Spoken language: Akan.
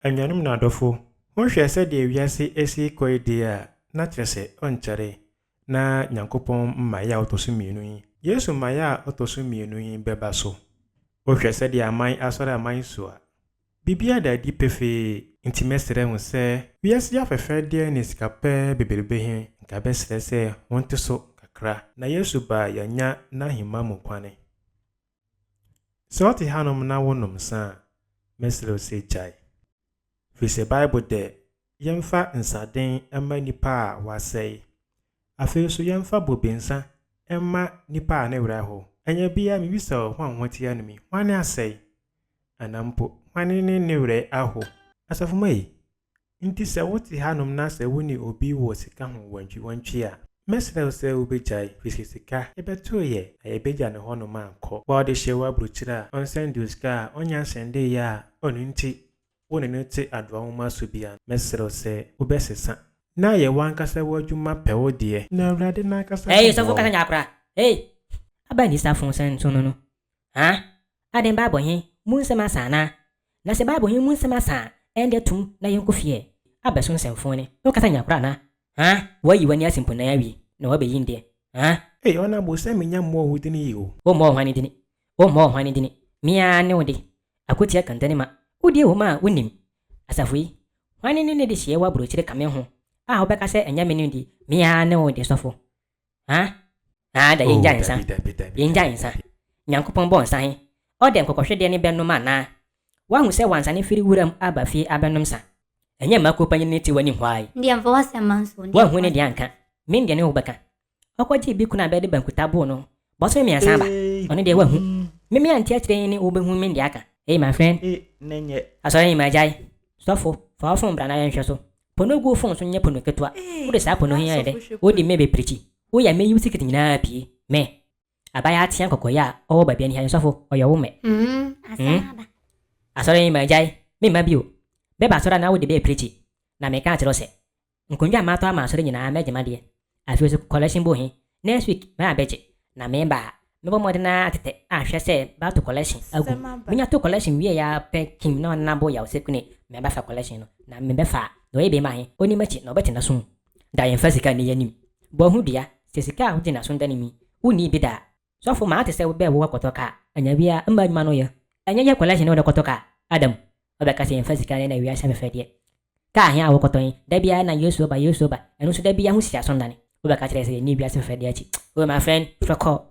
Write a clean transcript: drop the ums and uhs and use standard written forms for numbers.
Anyanum na adofo. Wonhwe ese de wiase esi koide a na kyerese onkyere na Nyankopon mmaya otoso mienu yi. Yesu mmaya otoso mienu yi beba so. Wohwe se de aman asore aman so a. Bibia da di pefe intimesere hu se wiase ya fefe de ne sikape bebelebe he nka besere se wonte so kakra na Yesu ba yanya na hima mu kwane. So ti hanom na wonom sa mesere se chai. Fise Bible de yemfa nsaden ema nipa a wasei. Afi so yemfa bobensa ema nipa a na wura ho. Anya bia mi bisa hwanhwati animi. Hwane asei. Anampo hwane ne wura aho. Asafumai. Nti se woti hanom na se woni obi wo sika ho wantwi a. Mesere se ubejai fise sika ebeto ye ayebeja ne hono ma anko. Wa de hyewa bruchira onsendu sika onya sende ya onu nti wone ne te adwa homa so bia mesere se ubesesa na ye wankasa wadwuma pewo de na awrade na kasa so focus nya akra aba ni sa fon sen so no aden ba bohin munsema sana na se ba bohin munsema sa ende tum na yenkofie aba so nsemfo ne no kasa nya akra na wayi wani asimpo na yawi na wabeyi nde ona bo se menya mo wudini yi o mo hwani dini mia ne wode akotia kantane ma wodi wo ma wonim asafui hwani ne de hye wa brochire kame ho obeka se enya meni ndi mia ne wode sofo da yenja insa Nyankopon bon san ode nkokohwede ne benum ana wahu se wansa ne firi wuram abafi abenum sa enya makopanyi ne ti wani hwai ndi amfa wasema nso ndi wahu ne de anka min de ne obeka okwaji bi kuna bede bankuta bo no boso mi asamba oni de wahu mimi anti akire ne obehu min de aka my friend nenye asore my jai sofo fa fon bra na yenhwe so pono gu fon so nye pono ketua wo de sa pono hiya de wo di mebe prechi wo ya me yusi kitina pie me abaya atia kokoya o ba bia ni ha sofo oyo wo me asaba asore my jai me mabio be ba sora na wo de be prechi na me ka tiro se nkonja ma to ama asore nyina mejema de afi so collection bo hi next week ma abeje na me ba mebo modena atete ahwe se ba to collection agu minya to collection wie ya pekim na na bo ya osekune me ba fa collection no na me be fa no ebe ma he oni machi no beti na so da yen fasika ni yanim bo hu dia se sika hu di na so ndani mi uni bi da so fo ma ate se be wo kotoka anya bia mba ma no ya anya ya collection no de kotoka adam oba ka se yen fasika na wi asa me fa de ka ahia wo koton da bia na yesu ba enu so da bia hu sia so ndani oba ka tire se ni bia se fa de achi oh my friend proko